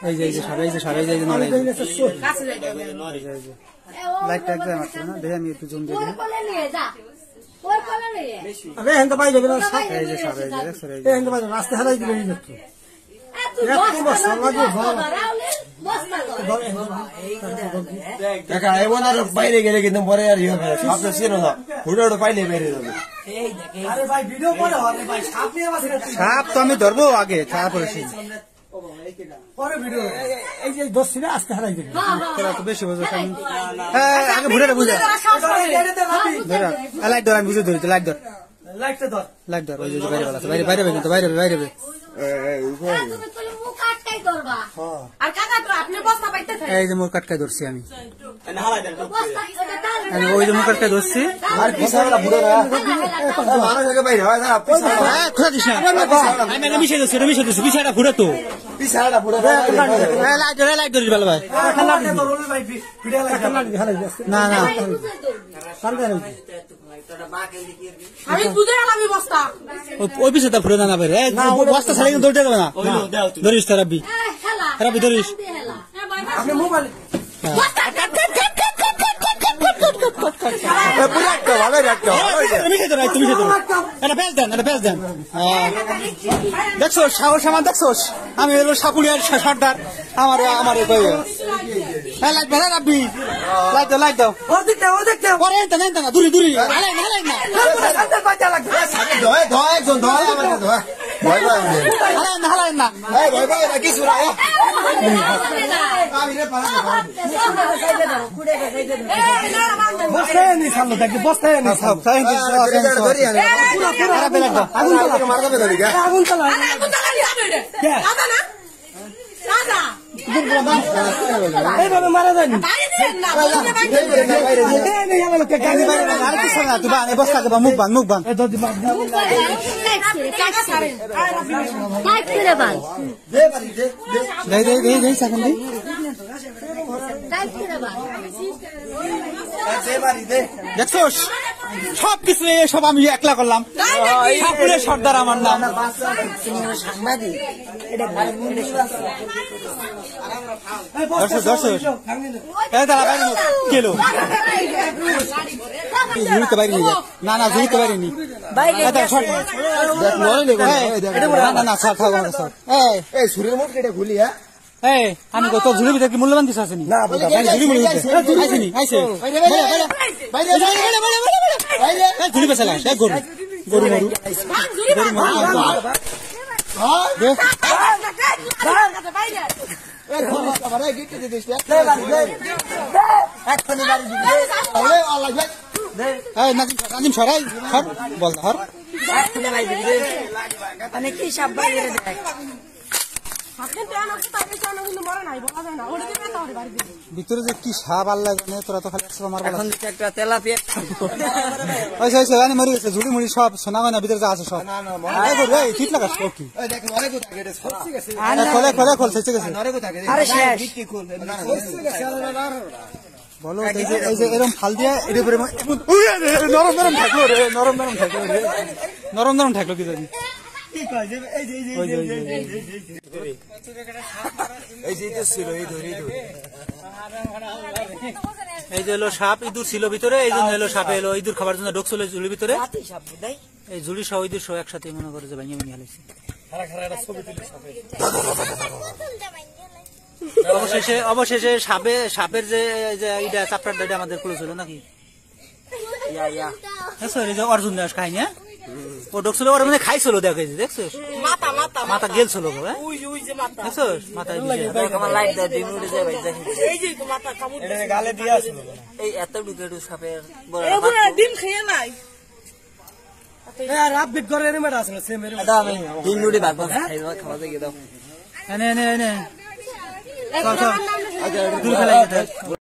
এই যে সবাই যে সবাই যে নড়ে লাইটটা একদম মাত্র না দেখে আমি একটু জুম দিয়ে দিই আরে এখান তো পাই যাবে না এই যে সবাই যে দেখছো এই এখান তো পাই রাস্তা হারাই দিলে এই দেখছো বাইরে গেলে কিন্তু পরে আর ইয়ে করে সাপ তো ছিল না হুড়ো পাইলে বেরিয়ে যাবে সাপ তো আমি ধরবো আগে তারপরে বেশি বোঝো আগে ভুলে বুঝে লাইট ধর আমি বুঝে ধরি লাইট ধর লাইট ধর ওই যে বাইরে বাইরে কিন্তু বাইরে বাইরে এই যে মোর কাটকায় ধরছি আমি ওই যে মোর কাটকায় ধরছি মিশে ধরছি পিছাটা ফুটে তো লাইট ধরিস ভালো ভাই না না ওই পিছনে তার ফুটে না বেরে বস্তা ছাড়া কিন্তু দৌড়তে দেবে না ধরিস তো রাব্বি রাব্বি ধরিস দেখছো সাহস আমার দেখছো আমি হলো সাকুলিয়ার সর্দার আমার আমার লাইট বেড়া রাব্বি লাইট দাও লাইট দাও পরে না দূরে দূরে মারা যায়নি মুখ বান মুখ বান দেখছো সব কিছু সব আমি একলা করলাম ঠাকুরের সর্দার আমার নাম সাংবাদিক ঝুড়িতে বাইরে না না ঝুড়িতে বাইরেনি আমি কত ঝুড়ি ভিতরে কি মূল্যবান কিছু আসেনি ঝুড়ি বেচালা গরু গরু গরু নাজিম সরাই বল ধর কি সাপ বাইরে ভিতরে যে কি সাপ আল্লাহ জানে তোরা তো খালি একটা তেলাপিয়া মরে গেছে ঝুড়ি মুড়ি সব সোনা গয়না ভিতরে যা আছে সব ঠিক লাগাস কি খোলে খোলে খোলছে বলো এই যে এরকম ফাল দিয়া এর উপরে নরম নরম থাকলো রে নরম নরম থাকলো রে নরম নরম থাকলো কি জানি এই যে হলো সাপ ইঁদুর ছিল ভিতরে এই জন্য হলো সাপে এলো ইঁদুর খাবার জন্য ঢোকছিল ঝুড়ির ভিতরে এই ঝুড়ি সহ ইঁদুর সহ একসাথে মনে করে যে ভেঙে ভেঙে হালাইছে অবশেষে সাপের যে চাপটার আমাদের ক্লোজ হলো নাকি অর্জুন দাস খাইনি ও ঢুকছিল ওর মানে খাইছিল দেখছো মাথা গেলছিল দেখছো মাথায় এত ঢুকে সাপের ডিম খেয়ে নাই খাওয়া